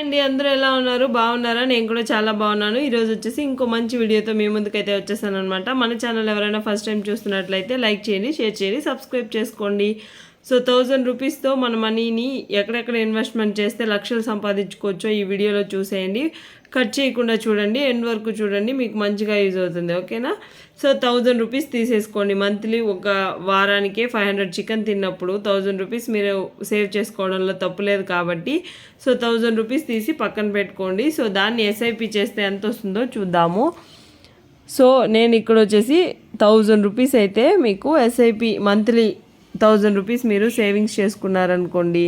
అండి, అందరూ ఎలా ఉన్నారు? బాగున్నారా? నేను కూడా చాలా బాగున్నాను. ఈరోజు వచ్చేసి ఇంకో మంచి వీడియోతో మీ ముందుకైతే వచ్చేసాను అనమాట. మన ఛానల్ ఎవరైనా ఫస్ట్ టైం చూస్తున్నట్లయితే లైక్ చేయండి, షేర్ చేయండి, సబ్స్క్రైబ్ చేసుకోండి. సో 1000 రూపీస్తో మన మనీని ఎక్కడెక్కడ ఇన్వెస్ట్మెంట్ చేస్తే లక్షలు సంపాదించుకోవచ్చో ఈ వీడియోలో చూసేయండి. కట్ చేయకుండా చూడండి, ఎండ్ వరకు చూడండి, మీకు మంచిగా యూజ్ అవుతుంది. ఓకేనా? సో 1000 రూపీస్ తీసేసుకోండి. మంత్లీ ఒక వారానికే 500 చికెన్ తిన్నప్పుడు 1000 రూపీస్ మీరు సేవ్ చేసుకోవడంలో తప్పులేదు కాబట్టి సో 1000 రూపీస్ తీసి పక్కన పెట్టుకోండి. సో దాన్ని ఎస్ఐపి చేస్తే ఎంత వస్తుందో చూద్దాము. సో నేను ఇక్కడ వచ్చేసి 1000 రూపీస్ అయితే మీకు ఎస్ఐపి మంత్లీ 1000 రూపీస్ మీరు సేవింగ్స్ చేసుకున్నారనుకోండి.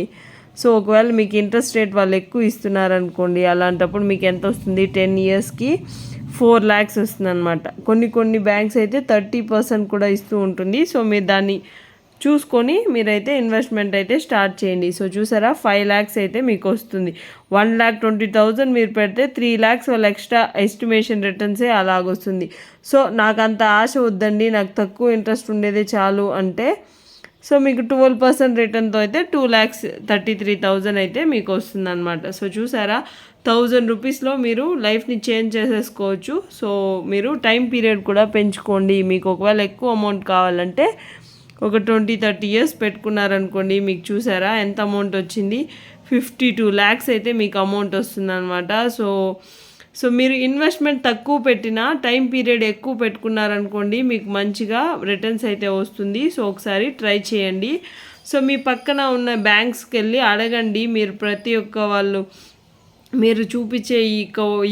సో ఒకవేళ మీకు ఇంట్రెస్ట్ రేట్ వాళ్ళు ఎక్కువ ఇస్తున్నారనుకోండి, అలాంటప్పుడు మీకు ఎంత వస్తుంది? 10 ఇయర్స్కి 4 lakhs వస్తుంది అనమాట. కొన్ని బ్యాంక్స్ అయితే 30% కూడా ఇస్తూ ఉంటుంది. సో మీరు దాన్ని చూసుకొని మీరైతే ఇన్వెస్ట్మెంట్ అయితే స్టార్ట్ చేయండి. సో చూసారా, 5 lakhs అయితే మీకు వస్తుంది. 1,20,000 మీరు పెడితే 3 lakhs వాళ్ళ ఎక్స్ట్రా ఎస్టిమేషన్ రిటర్న్సే అలాగొస్తుంది. సో నాకు అంత ఆశ వద్దండి, నాకు తక్కువ ఇంట్రెస్ట్ ఉండేదే చాలు అంటే సో మీకు 12% రిటర్న్తో అయితే 2,33,000 అయితే మీకు వస్తుంది అనమాట. సో చూసారా, 1000 రూపీస్లో మీరు లైఫ్ని చేంజ్ చేసేసుకోవచ్చు. సో మీరు టైం పీరియడ్ కూడా పెంచుకోండి. మీకు ఒకవేళ ఎక్కువ అమౌంట్ కావాలంటే ఒక 20-30 ఇయర్స్ పెట్టుకున్నారనుకోండి, మీకు చూసారా ఎంత అమౌంట్ వచ్చింది? 52 lakhs అయితే మీకు అమౌంట్ వస్తుంది అనమాట. సో మీరు ఇన్వెస్ట్మెంట్ తక్కువ పెట్టినా టైం పీరియడ్ ఎక్కువ పెట్టుకున్నారనుకోండి, మీకు మంచిగా రిటర్న్స్ అయితే వస్తుంది. సో ఒకసారి ట్రై చేయండి. సో మీ పక్కన ఉన్న బ్యాంక్స్కి వెళ్ళి అడగండి. మీరు ప్రతి ఒక్క వాళ్ళు మీరు చూపించే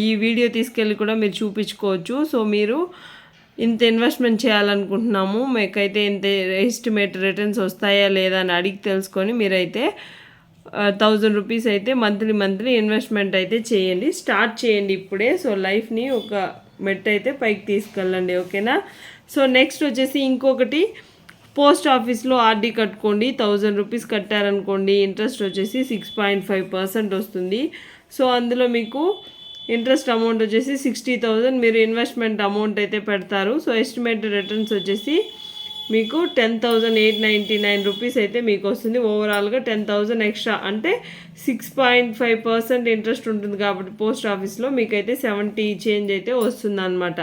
ఈ వీడియో తీసుకెళ్ళి కూడా మీరు చూపించుకోవచ్చు. సో మీరు ఇంత ఇన్వెస్ట్మెంట్ చేయాలనుకుంటున్నాము, మీకైతే ఇంత ఎస్టిమేట్ రిటర్న్స్ వస్తాయా లేదా అని అడిగి తెలుసుకొని మీరైతే 1000 రూపీస్ అయితే మంత్లీ ఇన్వెస్ట్మెంట్ అయితే చేయండి, స్టార్ట్ చేయండి ఇప్పుడే. సో లైఫ్ని ఒక మెట్ అయితే పైకి తీసుకెళ్ళండి. ఓకేనా? సో నెక్స్ట్ వచ్చేసి ఇంకొకటి, పోస్ట్ ఆఫీస్లో ఆర్డీ కట్టుకోండి. 1000 రూపీస్ కట్టారనుకోండి, ఇంట్రెస్ట్ వచ్చేసి 6.5% వస్తుంది. సో అందులో మీకు ఇంట్రెస్ట్ అమౌంట్ వచ్చేసి 60,000 మీరు ఇన్వెస్ట్మెంట్ అమౌంట్ అయితే పెడతారు. సో ఎస్టిమేటెడ్ రిటర్న్స్ వచ్చేసి మీకు 10,899 రూపీస్ అయితే మీకు వస్తుంది. ఓవరాల్గా 10,000 ఎక్స్ట్రా అంటే 6.5% ఇంట్రెస్ట్ ఉంటుంది కాబట్టి పోస్ట్ ఆఫీస్లో మీకైతే 70 చేంజ్ అయితే వస్తుంది అనమాట.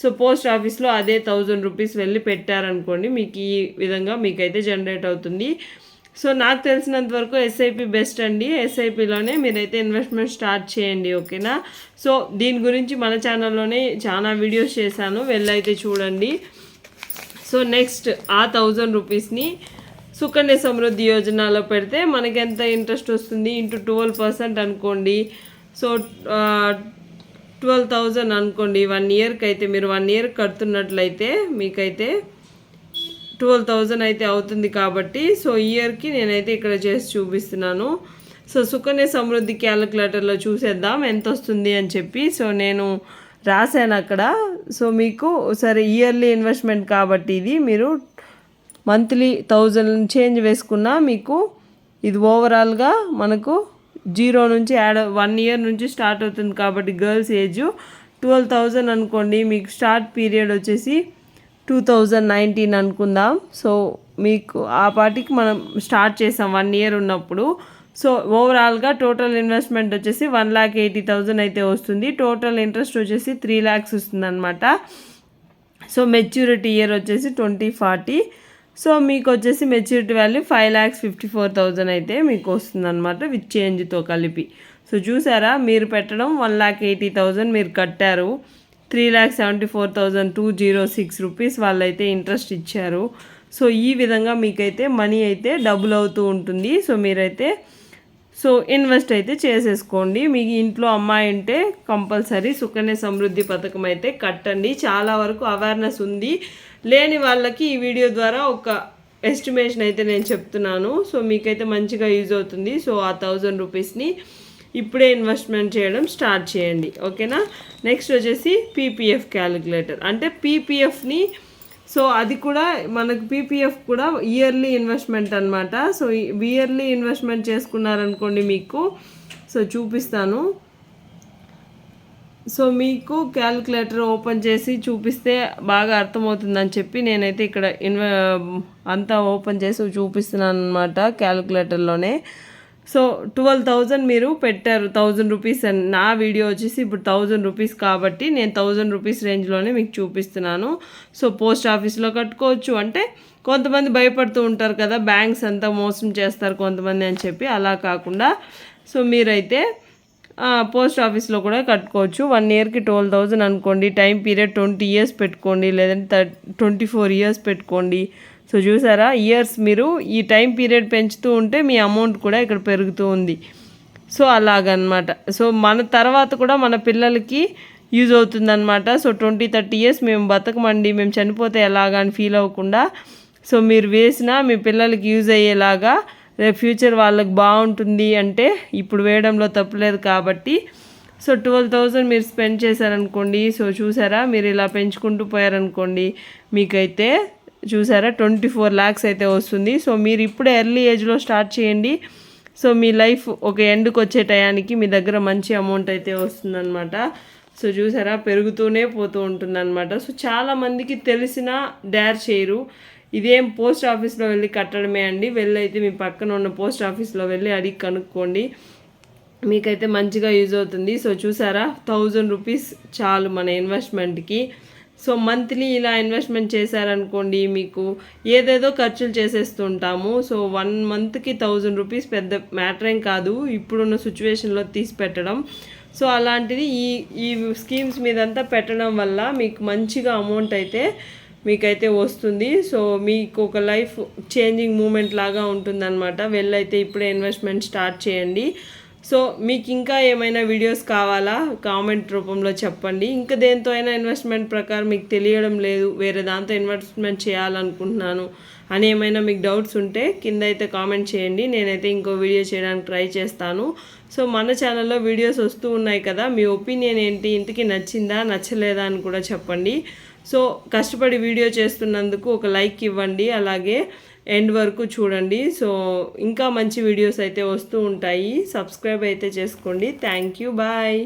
సో పోస్ట్ ఆఫీస్లో అదే 1000 రూపీస్ వెళ్ళి పెట్టారనుకోండి, మీకు ఈ విధంగా మీకైతే జనరేట్ అవుతుంది. సో నాకు తెలిసినంత వరకు ఎస్ఐపి బెస్ట్ అండి. ఎస్ఐపిలోనే మీరైతే ఇన్వెస్ట్మెంట్ స్టార్ట్ చేయండి. ఓకేనా? సో దీని గురించి మన ఛానల్లోనే చాలా వీడియోస్ చేశాను, వెళ్ళైతే చూడండి. సో నెక్స్ట్ ఆ 1000 రూపీస్ని సుకన్య సమృద్ధి యోజనలో పెడితే మనకి ఎంత ఇంట్రెస్ట్ వస్తుంది? ఇంటూ 12% అనుకోండి. సో 12,000 అనుకోండి. 1 ఇయర్కి అయితే మీరు 1 ఇయర్ కడుతున్నట్లయితే మీకైతే 12,000 అయితే అవుతుంది కాబట్టి సో ఇయర్కి నేనైతే ఇక్కడ చేసి చూపిస్తున్నాను. సో సుకన్య సమృద్ధి క్యాలిక్యులేటర్లో చూసేద్దాం ఎంత వస్తుంది అని చెప్పి. సో నేను రాశాను అక్కడ. సో మీకు సరే ఇయర్లీ ఇన్వెస్ట్మెంట్ కాబట్టి ఇది మీరు మంత్లీ 1000 చేంజ్ వేసుకున్నా మీకు ఇది ఓవరాల్గా మనకు 0 నుంచి 1 ఇయర్ నుంచి స్టార్ట్ అవుతుంది కాబట్టి గర్ల్స్ ఏజ్ 12,000 అనుకోండి. మీకు స్టార్ట్ పీరియడ్ వచ్చేసి 2019 అనుకుందాం. సో మీకు ఆ పాటికి మనం స్టార్ట్ చేసాం 1 ఇయర్ ఉన్నప్పుడు. సో ఓవరాల్గా టోటల్ ఇన్వెస్ట్మెంట్ వచ్చేసి 1,80,000 అయితే వస్తుంది. టోటల్ ఇంట్రెస్ట్ వచ్చేసి 3 lakhs వస్తుంది అనమాట. సో మెచ్యూరిటీ ఇయర్ వచ్చేసి 2040. సో మీకు వచ్చేసి మెచ్యూరిటీ వాల్యూ 5,54,000 అయితే మీకు వస్తుంది అనమాట విత్ చేంజ్తో కలిపి. సో చూసారా, మీరు పెట్టడం 1,80,000 మీరు కట్టారు, 3,74,206 రూపీస్ వాళ్ళైతే ఇంట్రెస్ట్ ఇచ్చారు. సో ఈ విధంగా మీకైతే మనీ అయితే డబుల్ అవుతూ ఉంటుంది. సో మీరైతే సో ఇన్వెస్ట్ అయితే చేసేసుకోండి. మీ ఇంట్లో అమ్మాయి ఉంటే కంపల్సరీ సుకన్య సమృద్ధి పథకం అయితే కట్టండి. చాలా వరకు అవేర్నెస్ ఉంది, లేని వాళ్ళకి ఈ వీడియో ద్వారా ఒక ఎస్టిమేషన్ అయితే నేను చెప్తున్నాను. సో మీకైతే మంచిగా యూజ్ అవుతుంది. సో ఆ 1000 రూపీస్ని ఇప్పుడే ఇన్వెస్ట్మెంట్ చేయడం స్టార్ట్ చేయండి. ఓకేనా? నెక్స్ట్ వచ్చేసి పీపీఎఫ్ క్యాలిక్యులేటర్ అంటే పీపీఎఫ్ని సో అది కూడా మనకు పీపీఎఫ్ కూడా ఇయర్లీ ఇన్వెస్ట్మెంట్ అనమాట. సో ఇయర్లీ ఇన్వెస్ట్మెంట్ చేసుకున్నారనుకోండి మీకు సో చూపిస్తాను. సో మీకు క్యాలిక్యులేటర్ ఓపెన్ చేసి చూపిస్తే బాగా అర్థమవుతుందని చెప్పి నేనైతే ఇక్కడ అంతా ఓపెన్ చేసి చూపిస్తున్నాను అనమాట క్యాలిక్యులేటర్లోనే. సో 12,000 మీరు పెట్టారు 1000 రూపీస్ అని. నా వీడియో వచ్చేసి ఇప్పుడు 1000 రూపీస్ కాబట్టి నేను 1000 రూపీస్ రేంజ్లోనే మీకు చూపిస్తున్నాను. సో పోస్ట్ ఆఫీస్లో కట్టుకోవచ్చు. అంటే కొంతమంది భయపడుతూ ఉంటారు కదా, బ్యాంక్స్ అంతా మోసం చేస్తారు కొంతమంది అని చెప్పి, అలా కాకుండా సో మీరైతే పోస్ట్ ఆఫీస్లో కూడా కట్టుకోవచ్చు. 1 ఇయర్కి 12,000 అనుకోండి. టైం పీరియడ్ 20 ఇయర్స్ పెట్టుకోండి, లేదంటే 24 ఇయర్స్ పెట్టుకోండి. సో చూసారా, ఇయర్స్ మీరు ఈ టైం పీరియడ్ పెంచుతూ ఉంటే మీ అమౌంట్ కూడా ఇక్కడ పెరుగుతూ ఉంది. సో అలాగనమాట. సో మన తర్వాత కూడా మన పిల్లలకి యూజ్ అవుతుందన్నమాట. సో 20-30 ఇయర్స్ మేము బతకమండి, మేము చనిపోతే ఎలాగా అని ఫీల్ అవ్వకుండా సో మీరు వేసినా మీ పిల్లలకి యూజ్ అయ్యేలాగా రేపు ఫ్యూచర్ వాళ్ళకి బాగుంటుంది అంటే ఇప్పుడు వేయడంలో తప్పులేదు కాబట్టి సో 12,000 మీరు స్పెండ్ చేశారనుకోండి. సో చూసారా, మీరు ఇలా పెంచుకుంటూ పోయారనుకోండి, మీకైతే చూసారా 24 lakhs అయితే వస్తుంది. సో మీరు ఇప్పుడే ఎర్లీ ఏజ్లో స్టార్ట్ చేయండి. సో మీ లైఫ్ ఒక ఎండ్కి వచ్చే టయానికి మీ దగ్గర మంచి అమౌంట్ అయితే వస్తుందన్నమాట. సో చూసారా, పెరుగుతూనే పోతూ ఉంటుందన్నమాట. సో చాలామందికి తెలిసినా డేర్ చేయరు. ఇదేం పోస్ట్ ఆఫీస్లో వెళ్ళి కట్టడమే అండి. వెళ్ళైతే మీ పక్కన ఉన్న పోస్ట్ ఆఫీస్లో వెళ్ళి అడిగి కనుక్కోండి, మీకైతే మంచిగా యూజ్ అవుతుంది. సో చూసారా, 1000 రూపీస్ చాలు మన ఇన్వెస్ట్మెంట్కి. సో మంత్లీ ఇలా ఇన్వెస్ట్మెంట్ చేశారనుకోండి, మీకు ఏదేదో ఖర్చులు చేసేస్తుంటాము. సో 1 మంత్కి 1000 రూపీస్ పెద్ద మ్యాటర్ ఏం కాదు ఇప్పుడున్న సిచ్యువేషన్లో తీసి పెట్టడం. సో అలాంటిది ఈ స్కీమ్స్ మీదంతా పెట్టడం వల్ల మీకు మంచిగా అమౌంట్ అయితే మీకైతే వస్తుంది. సో మీకు ఒక లైఫ్ చేంజింగ్ మూమెంట్ లాగా ఉంటుందన్నమాట. వెళ్ళైతే ఇప్పుడే ఇన్వెస్ట్మెంట్ స్టార్ట్ చేయండి. సో మీకు ఇంకా ఏమైనా వీడియోస్ కావాలా కామెంట్ రూపంలో చెప్పండి. ఇంకా దేంతో అయినా ఇన్వెస్ట్మెంట్ ప్రకారం మీకు తెలియడం లేదు, వేరే దాంతో ఇన్వెస్ట్మెంట్ చేయాలనుకుంటున్నాను అని ఏమైనా మీకు డౌట్స్ ఉంటే కింద అయితే కామెంట్ చేయండి. నేనైతే ఇంకో వీడియో చేయడానికి ట్రై చేస్తాను. సో మన ఛానల్లో వీడియోస్ వస్తూ ఉన్నాయి కదా, మీ ఒపీనియన్ ఏంటి, ఇంటికి నచ్చిందా నచ్చలేదా అని కూడా చెప్పండి. సో కష్టపడి వీడియో చేస్తున్నందుకు ఒక లైక్ ఇవ్వండి, అలాగే ఎండ్ వరకు చూడండి. సో ఇంకా మంచి వీడియోస్ అయితే వస్తూ ఉంటాయి. సబ్స్క్రైబ్ అయితే చేసుకోండి. Thank you, bye.